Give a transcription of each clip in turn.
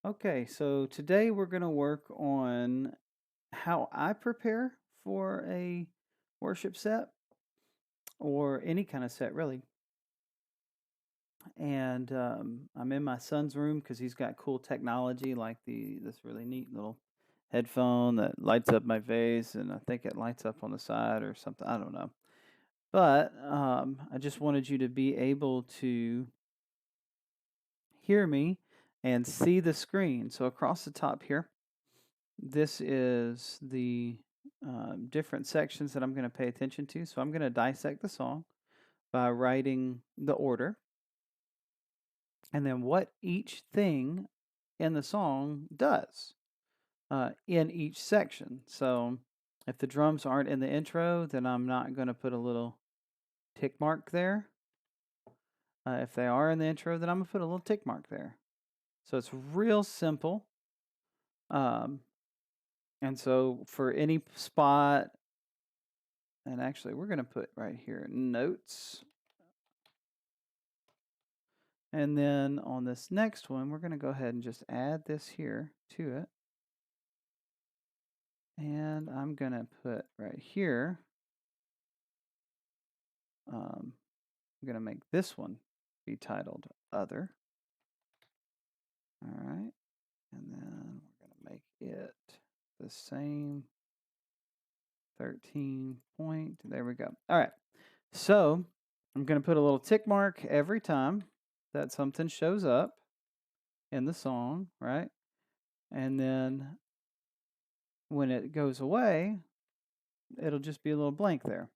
Okay, so today we're going to work on how I prepare for a worship set or any kind of set, really. And I'm in my son's room because he's got cool technology like this really neat little headphone that lights up my face, and I think it lights up on the side or something. I don't know. But I just wanted you to be able to hear me and see the screen. So across the top here, this is the different sections that I'm going to pay attention to. So I'm going to dissect the song by writing the order and then what each thing in the song does in each section. So if the drums aren't in the intro, then I'm not going to put a little tick mark there. If they are in the intro, then I'm going to put a little tick mark there. So it's real simple. Um, and so for any spot, and actually we're going to put right here notes. And then on this next one, we're going to go ahead and just add this here to it. And I'm going to put right here, I'm going to make this one be titled Other. All right. And then we're going to make it the same 13 point. There we go. All right. So I'm going to put a little tick mark every time that something shows up in the song, right? And then when it goes away, it'll just be a little blank there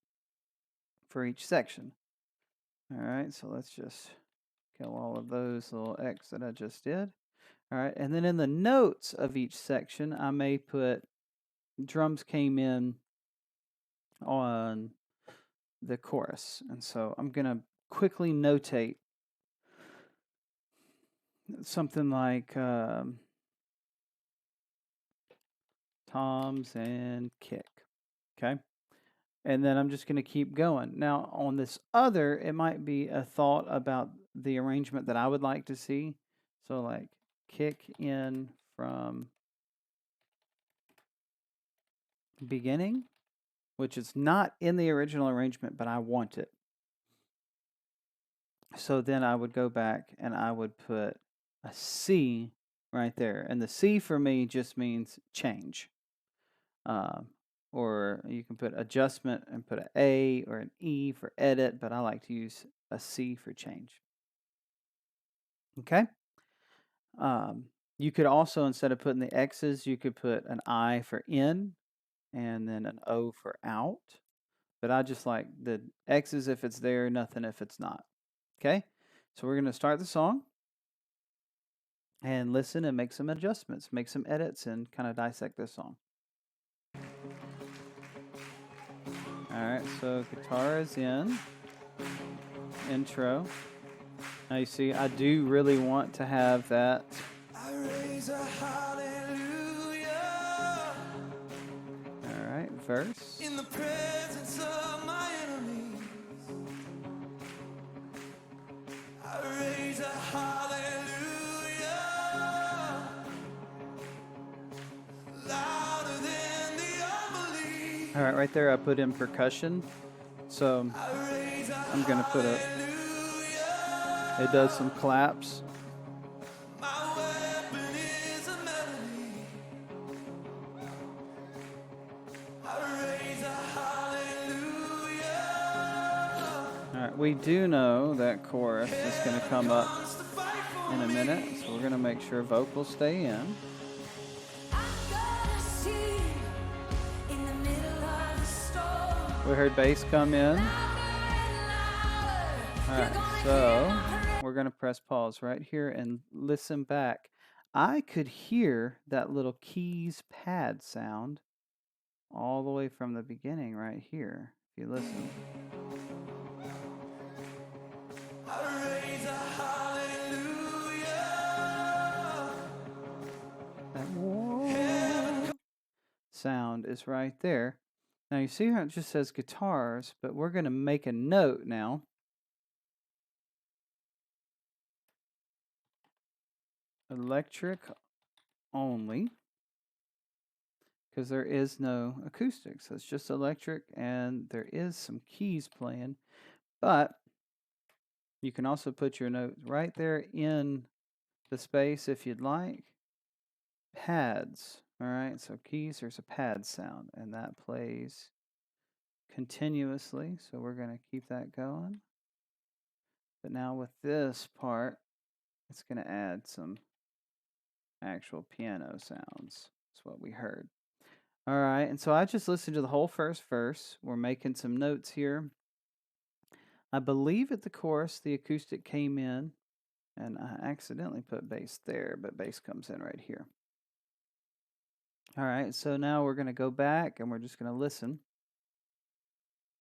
for each section. All right, so let's just kill all of those little X that I just did. All right, and then in the notes of each section, I may put drums came in on the chorus. And so I'm going to quickly notate something like toms and kick. Okay. And then I'm just going to keep going. Now, on this other, it might be a thought about the arrangement that I would like to see. So, like, kick in from beginning, which is not in the original arrangement, but I want it. So then I would go back and I would put a C right there. And the C for me just means change. Or you can put adjustment and put an A or an E for edit, but I like to use a C for change. Okay? You could also, instead of putting the X's, you could put an I for in and then an O for out. But I just like the X's if it's there, nothing if it's not. Okay? So we're going to start the song and listen and make some adjustments, make some edits, and kind of dissect this song. All right, so guitar is in, intro. Now you see, I do really want to have that. I raise a hallelujah. All right, verse. In the presence of my enemies, I raise a hallelujah. Louder than the unbelief. All right, right there I put in percussion. So I'm going to put it does some claps. All right, we do know that chorus is going to come up in a minute, so we're going to make sure vocals stay in. We heard bass come in. All right, so we're going to press pause right here and listen back. I could hear that little keys pad sound all the way from the beginning right here, if you listen. That sound is right there. Now you see how it just says guitars, but we're going to make a note now. Electric only, because there is no acoustic. So it's just electric, and there is some keys playing. But you can also put your notes right there in the space if you'd like. Pads. All right, so keys, there's a pad sound, and that plays continuously. So we're going to keep that going. But now with this part, it's going to add some actual piano sounds. That's what we heard. All right, and so I just listened to the whole first verse. We're making some notes here. I believe at the chorus, the acoustic came in, and I accidentally put bass there, but bass comes in right here. All right, so now we're going to go back, and we're just going to listen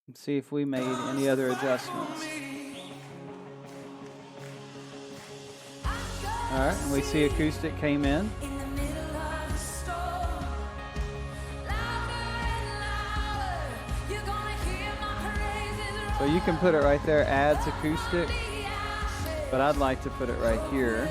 and see if we made any other adjustments. All right, and we see acoustic came in. So you can put it right there, adds acoustic, but I'd like to put it right here.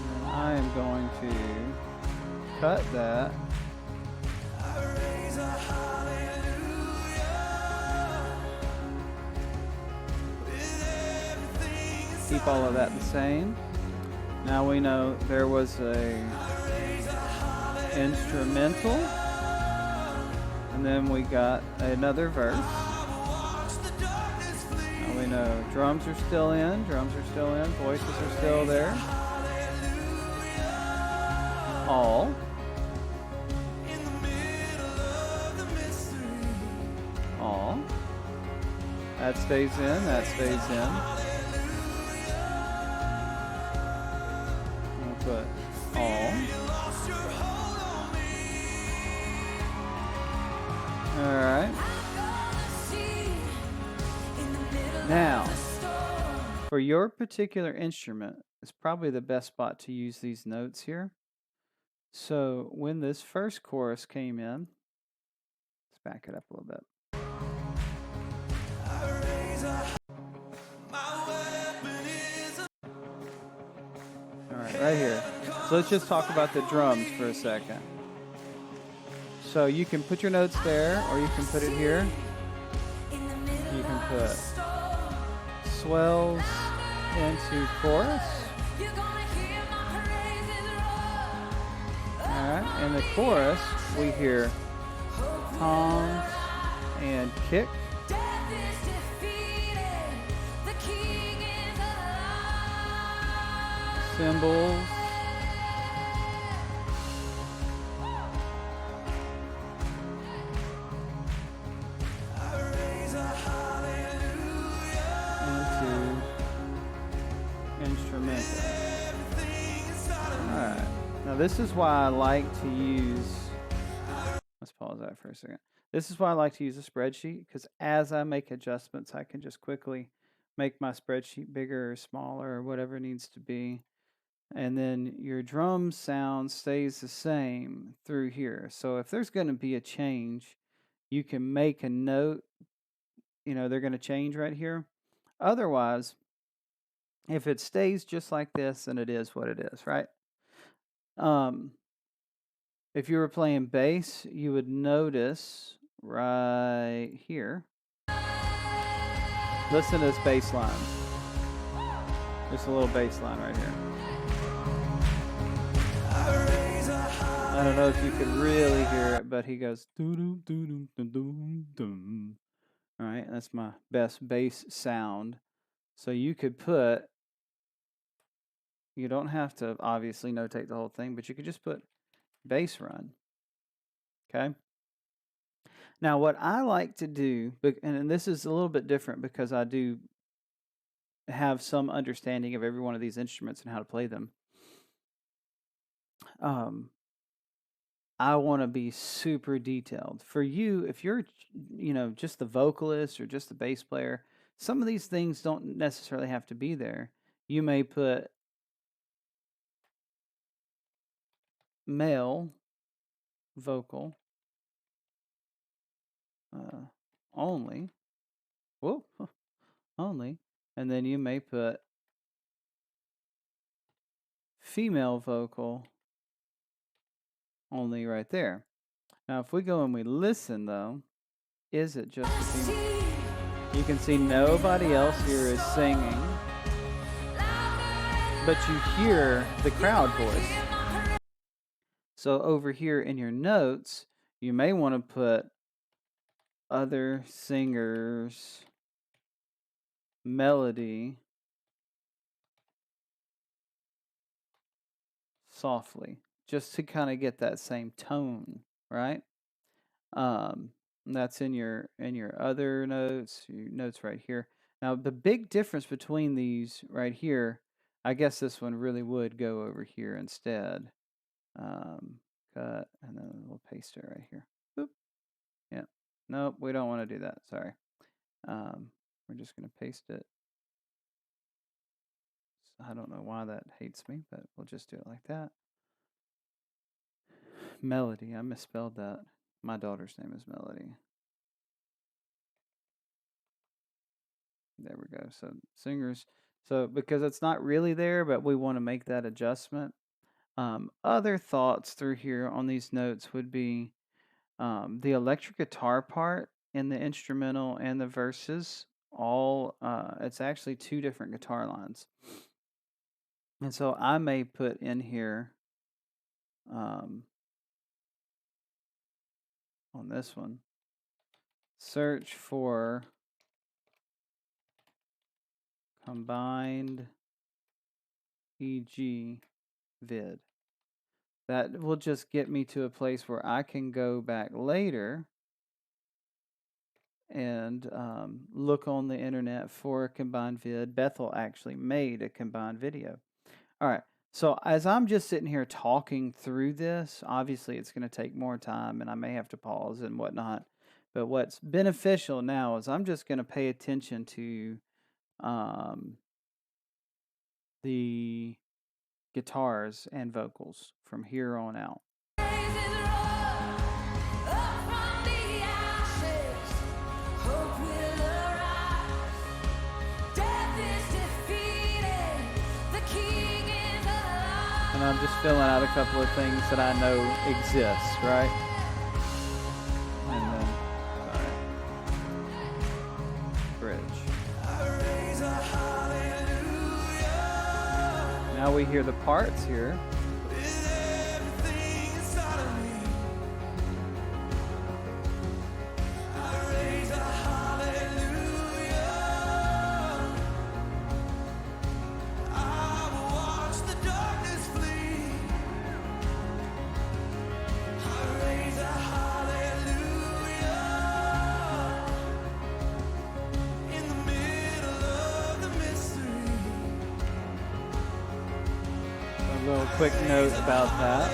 And I am going to cut that. Keep all of that the same. Now we know there was a instrumental, and then we got another verse. Now we know drums are still in, voices are still there. All. That stays in, that stays in. Put all. Alright. Now, for your particular instrument, it's probably the best spot to use these notes here. So when this first chorus came in, let's back it up a little bit. Alright, right here. So let's just talk about the drums for a second. So you can put your notes there, or you can put it here. You can put swells into chorus. Alright, in the chorus, we hear toms and kick. Cymbals. Into instrumental. Alright. Now this is why I like to use, let's pause that for a second. This is why I like to use a spreadsheet, because as I make adjustments, I can just quickly make my spreadsheet bigger or smaller or whatever it needs to be. And then your drum sound stays the same through here. So if there's going to be a change, you can make a note, they're going to change right here. Otherwise, if it stays just like this, then it is what it is, right? If you were playing bass, you would notice right here. Listen to this bass line. Just a little bass line right here. I don't know if you could really hear it, but he goes doo doo doo doo doo doo. All right, that's my best bass sound. So you could put, you don't have to obviously notate the whole thing, but you could just put bass run. Okay. Now what I like to do, and this is a little bit different because I do have some understanding of every one of these instruments and how to play them. I want to be super detailed. For you, if you're, just the vocalist or just the bass player, some of these things don't necessarily have to be there. You may put male vocal only. Whoop, only. And then you may put female vocal only right there. Now, if we go and we listen, though, is it just the female? You can see nobody else here is singing, but you hear the crowd voice. So over here in your notes, you may want to put other singers' melody softly, just to kind of get that same tone, right? That's in your other notes, your notes right here. Now the big difference between these right here, I guess this one really would go over here instead. Cut, and then we'll paste it right here. Boop. Yeah. Nope, we don't want to do that. Sorry. We're just going to paste it. I don't know why that hates me, but we'll just do it like that. Melody. I misspelled that. My daughter's name is Melody. There we go. So singers. So because it's not really there, but we want to make that adjustment. Other thoughts through here on these notes would be the electric guitar part in the instrumental and the verses. All it's actually two different guitar lines. And so I may put in here on this one, search for combined EG vid. That will just get me to a place where I can go back later and look on the internet for a combined vid. Bethel actually made a combined video. All right. So as I'm just sitting here talking through this, obviously it's going to take more time and I may have to pause and whatnot. But what's beneficial now is I'm just going to pay attention to the guitars and vocals from here on out. And I'm just filling out a couple of things that I know exist, right? And then, sorry, bridge. Now we hear the parts here. A little quick note about that.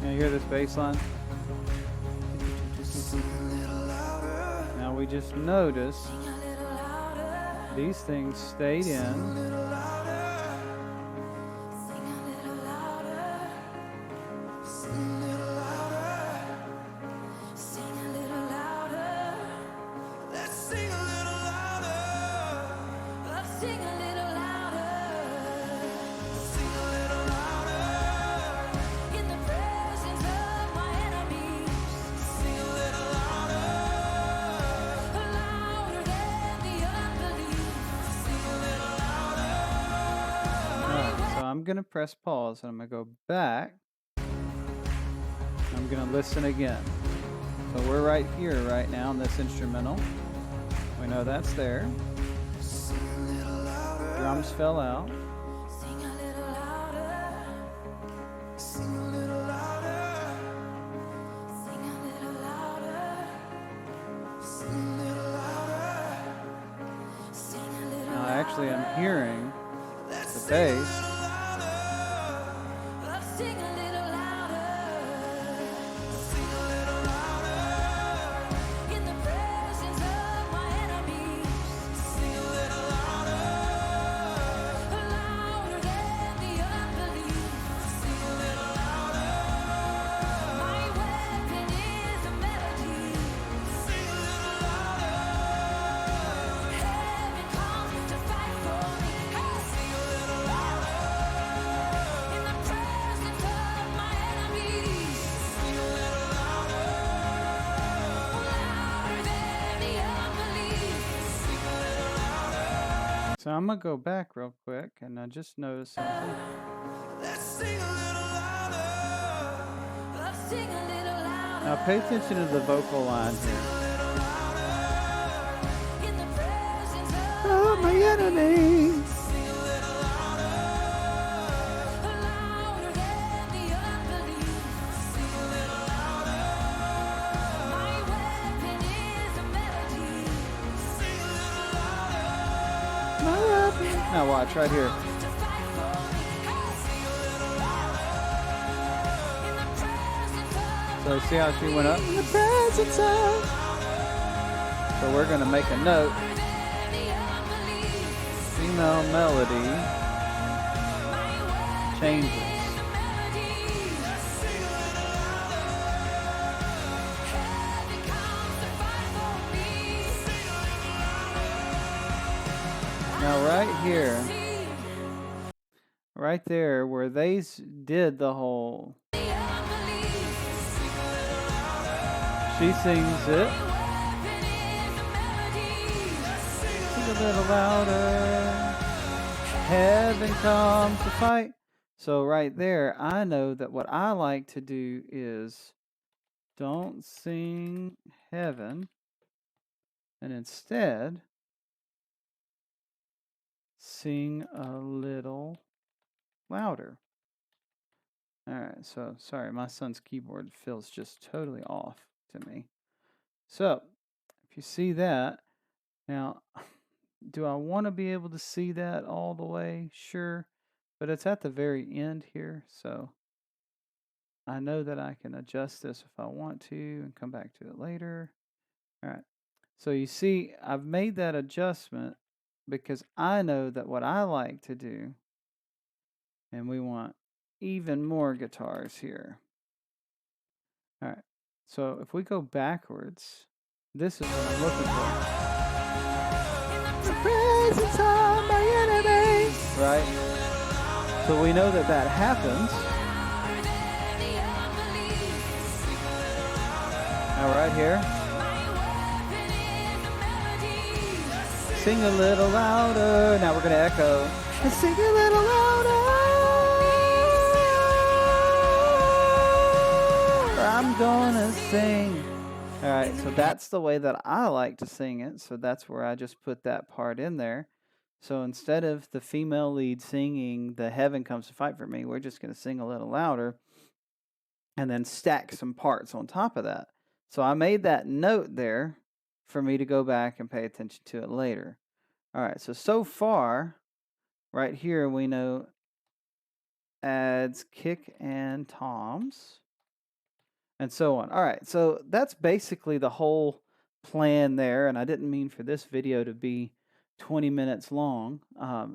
You hear this bass line? Now we just notice these things stayed in. I'm going to press pause and I'm going to go back. I'm going to listen again. So we're right here right now in this instrumental. We know that's there. Drums fell out. Now actually I'm hearing the bass. So I'm gonna go back real quick, and I just noticed something. Now pay attention to the vocal line here. Oh, my enemies. Now watch right here. So see how she went up? In the presence of. So we're going to make a note. Female melody changes. Now right here, right there where they did the whole, she sings it. Sing a little louder. Heaven comes to fight. So right there, I know that what I like to do is don't sing heaven, and instead sing a little louder. All right, so sorry, my son's keyboard feels just totally off to me. So if you see that, now, do I want to be able to see that all the way? Sure, but it's at the very end here, so I know that I can adjust this if I want to and come back to it later. All right, so you see, I've made that adjustment because I know that what I like to do, and we want even more guitars here. All right, so if we go backwards, this is what I'm looking for. The presence of my enemy. Right? So we know that that happens. Now right here. Sing a little louder. Now we're going to echo. And sing a little louder. I'm gonna sing. All right, so that's the way that I like to sing it. So that's where I just put that part in there. So instead of the female lead singing the Heaven Comes to Fight for Me, we're just going to sing a little louder and then stack some parts on top of that. So I made that note there for me to go back and pay attention to it later. All right, so far, right here, we know adds kick and toms, and so on. All right, so that's basically the whole plan there, and I didn't mean for this video to be 20 minutes long,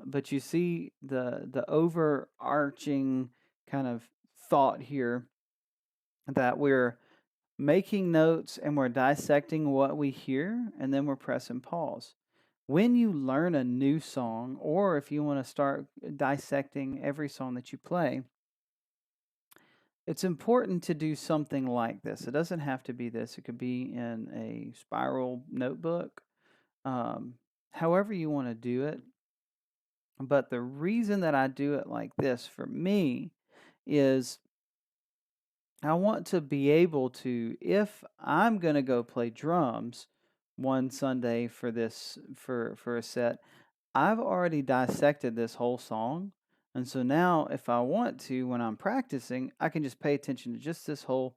but you see the overarching kind of thought here that we're making notes and we're dissecting what we hear, and then we're pressing pause. When you learn a new song, or if you want to start dissecting every song that you play, it's important to do something like this. It doesn't have to be this. It could be in a spiral notebook, however you want to do it. But the reason that I do it like this for me is I want to be able to, if I'm going to go play drums one Sunday for this for a set, I've already dissected this whole song. And so now if I want to when I'm practicing, I can just pay attention to just this whole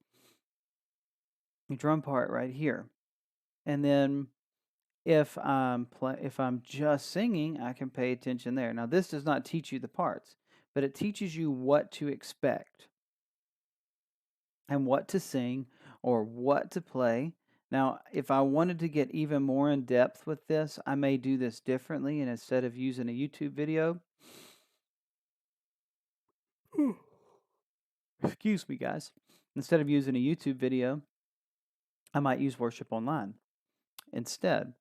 drum part right here. And then if I'm just singing, I can pay attention there. Now this does not teach you the parts, but it teaches you what to expect and what to sing or what to play. Now, if I wanted to get even more in depth with this, I may do this differently. And instead of using a YouTube video, excuse me, guys, instead of using a YouTube video, I might use Worship Online instead.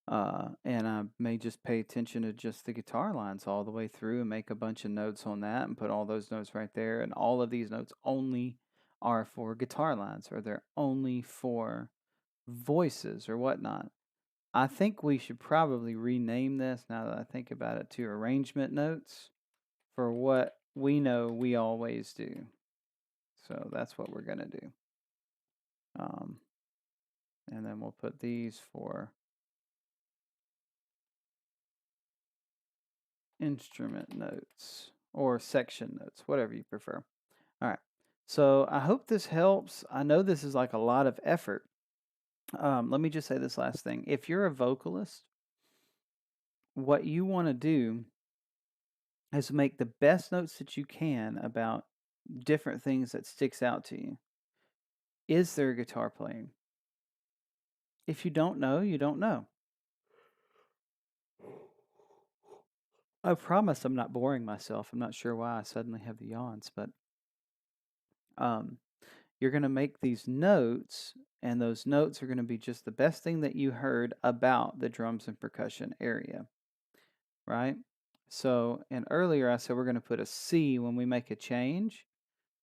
And I may just pay attention to just the guitar lines all the way through and make a bunch of notes on that and put all those notes right there. And all of these notes only are for guitar lines or they're only for voices or whatnot. I think we should probably rename this, now that I think about it, to arrangement notes for what we know we always do. So that's what we're going to do. And then we'll put these for instrument notes or section notes, whatever you prefer. All right. So I hope this helps. I know this is like a lot of effort. Let me just say this last thing. If you're a vocalist, what you want to do is make the best notes that you can about different things that sticks out to you. Is there a guitar playing? If you don't know, you don't know. I promise I'm not boring myself. I'm not sure why I suddenly have the yawns, but you're going to make these notes, and those notes are going to be just the best thing that you heard about the drums and percussion area, right? So, and earlier I said we're going to put a C when we make a change.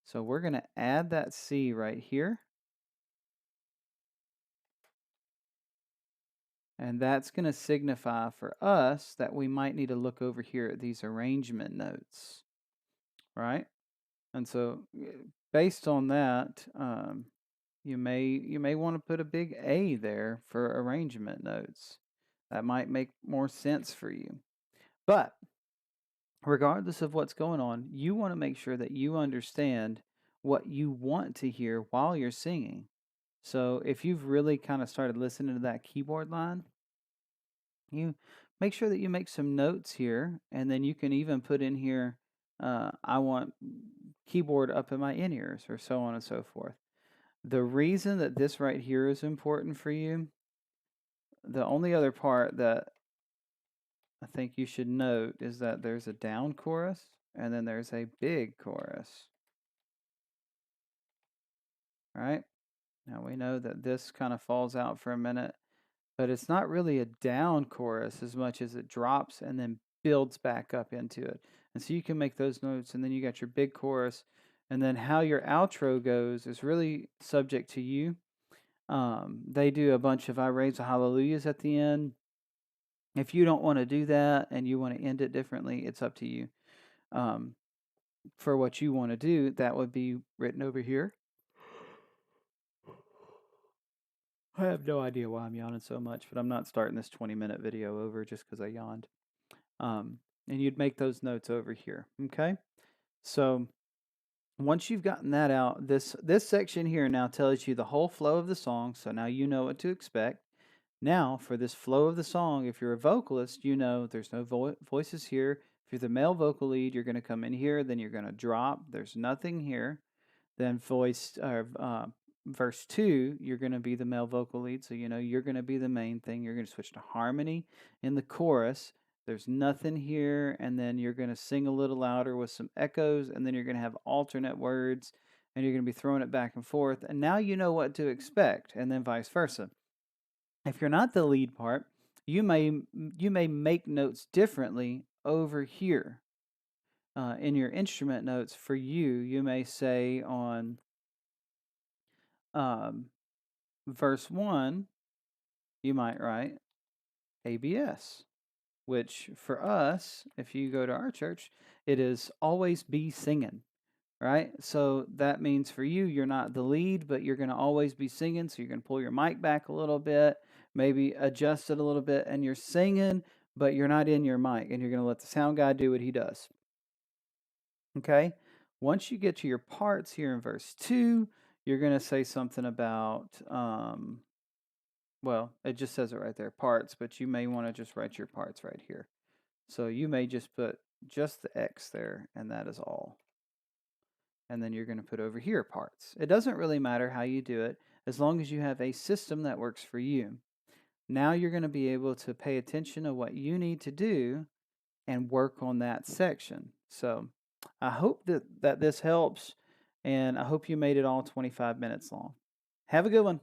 So we're going to add that C right here. And that's going to signify for us that we might need to look over here at these arrangement notes, right? And so based on that, you may want to put a big A there for arrangement notes. That might make more sense for you. But regardless of what's going on, you want to make sure that you understand what you want to hear while you're singing. So if you've really kind of started listening to that keyboard line, you make sure that you make some notes here, and then you can even put in here, I want keyboard up in my in-ears, or so on and so forth. The reason that this right here is important for you, the only other part that I think you should note is that there's a down chorus, and then there's a big chorus. All right? Now we know that this kind of falls out for a minute, but it's not really a down chorus as much as it drops and then builds back up into it. And so you can make those notes, and then you got your big chorus, and then how your outro goes is really subject to you. They do a bunch of I raise a hallelujahs at the end. If you don't want to do that and you want to end it differently, it's up to you. For what you want to do, that would be written over here. I have no idea why I'm yawning so much, but I'm not starting this 20-minute video over just because I yawned. And you'd make those notes over here, okay? So once you've gotten that out, this section here now tells you the whole flow of the song, so now you know what to expect. Now, for this flow of the song, if you're a vocalist, you know there's no voices here. If you're the male vocal lead, you're going to come in here, then you're going to drop. There's nothing here. Then verse 2, you're going to be the male vocal lead, so you know you're going to be the main thing. You're going to switch to harmony in the chorus. There's nothing here, and then you're going to sing a little louder with some echoes, and then you're going to have alternate words, and you're going to be throwing it back and forth. And now you know what to expect, and then vice versa. If you're not the lead part, you may make notes differently over here. In your instrument notes for you, you may say on verse 1, you might write ABS, which for us, if you go to our church, it is always be singing. right? So that means for you, you're not the lead, but you're going to always be singing. So you're going to pull your mic back a little bit, maybe adjust it a little bit, and you're singing, but you're not in your mic, and you're going to let the sound guy do what he does. Okay? Once you get to your parts here in verse 2, you're going to say something about, well, it just says it right there, parts, but you may want to just write your parts right here. So you may just put just the X there, and that is all. And then you're going to put over here parts. It doesn't really matter how you do it, as long as you have a system that works for you. Now you're going to be able to pay attention to what you need to do and work on that section. So I hope that this helps, and I hope you made it all 25 minutes long. Have a good one.